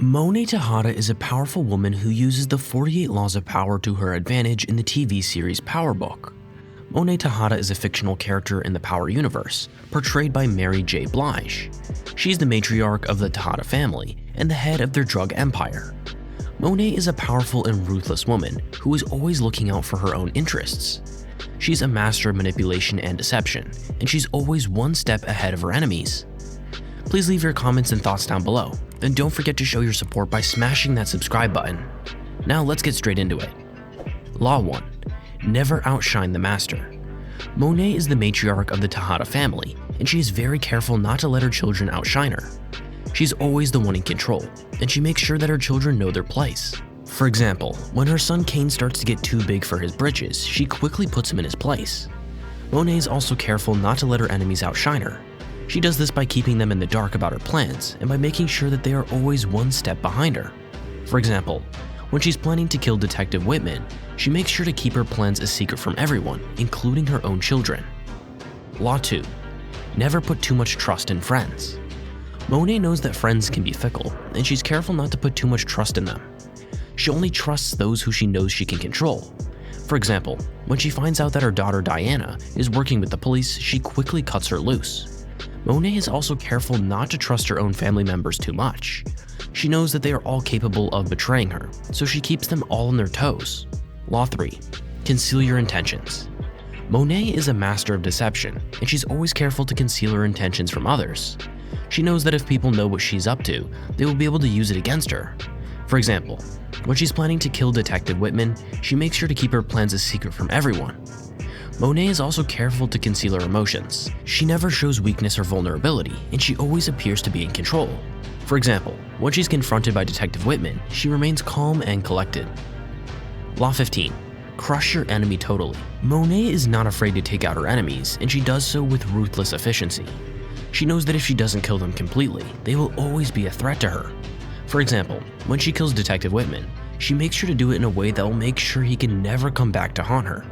Monet Tejada is a powerful woman who uses the 48 laws of power to her advantage in the TV series Power Book. Monet Tejada is a fictional character in the Power universe, portrayed by Mary J. Blige. She's the matriarch of the Tejada family and the head of their drug empire. Monet is a powerful and ruthless woman who is always looking out for her own interests. She's a master of manipulation and deception, and she's always one step ahead of her enemies. Please leave your comments and thoughts down below, and don't forget to show your support by smashing that subscribe button. Now let's get straight into it. Law 1. Never outshine the master. Monet is the matriarch of the Tejada family, and she is very careful not to let her children outshine her. She's always the one in control, and she makes sure that her children know their place. For example, when her son Cain starts to get too big for his britches, she quickly puts him in his place. Monet is also careful not to let her enemies outshine her. She does this by keeping them in the dark about her plans and by making sure that they are always one step behind her. For example, when she's planning to kill Detective Whitman, she makes sure to keep her plans a secret from everyone, including her own children. Law 2. Never put too much trust in friends. Monet knows that friends can be fickle, and she's careful not to put too much trust in them. She only trusts those who she knows she can control. For example, when she finds out that her daughter Diana is working with the police, she quickly cuts her loose. Monet is also careful not to trust her own family members too much. She knows that they are all capable of betraying her, so she keeps them all on their toes. Law 3. Conceal your intentions. Monet is a master of deception, and she's always careful to conceal her intentions from others. She knows that if people know what she's up to, they will be able to use it against her. For example, when she's planning to kill Detective Whitman, she makes sure to keep her plans a secret from everyone. Monet is also careful to conceal her emotions. She never shows weakness or vulnerability, and she always appears to be in control. For example, when she's confronted by Detective Whitman, she remains calm and collected. Law 15. Crush your enemy totally. Monet is not afraid to take out her enemies, and she does so with ruthless efficiency. She knows that if she doesn't kill them completely, they will always be a threat to her. For example, when she kills Detective Whitman, she makes sure to do it in a way that will make sure he can never come back to haunt her.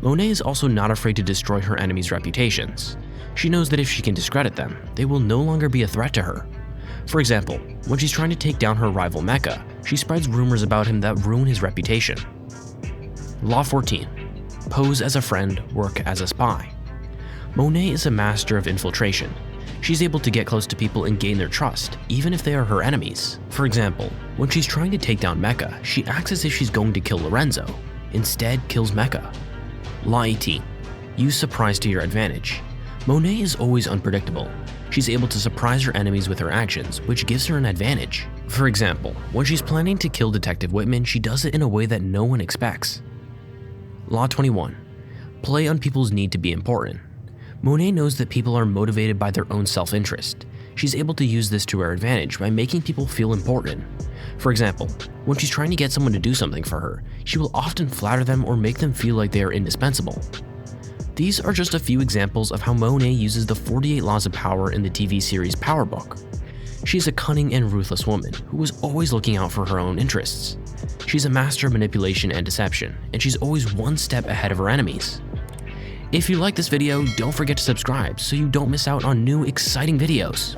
Monet is also not afraid to destroy her enemies' reputations. She knows that if she can discredit them, they will no longer be a threat to her. For example, when she's trying to take down her rival Mecha, she spreads rumors about him that ruin his reputation. Law 14. Pose as a friend, work as a spy. Monet is a master of infiltration. She's able to get close to people and gain their trust, even if they are her enemies. For example, when she's trying to take down Mecha, she acts as if she's going to kill Lorenzo, instead kills Mecha. Law 18. Use surprise to your advantage. Monet is always unpredictable. She's able to surprise her enemies with her actions, which gives her an advantage. For example, when she's planning to kill Detective Whitman, she does it in a way that no one expects. Law 21. Play on people's need to be important. Monet knows that people are motivated by their own self-interest. She's able to use this to her advantage by making people feel important. For example, when she's trying to get someone to do something for her, she will often flatter them or make them feel like they are indispensable. These are just a few examples of how Monet uses the 48 laws of power in the TV series Power Book. She's a cunning and ruthless woman who is always looking out for her own interests. She's a master of manipulation and deception, and she's always one step ahead of her enemies. If you like this video, don't forget to subscribe so you don't miss out on new exciting videos.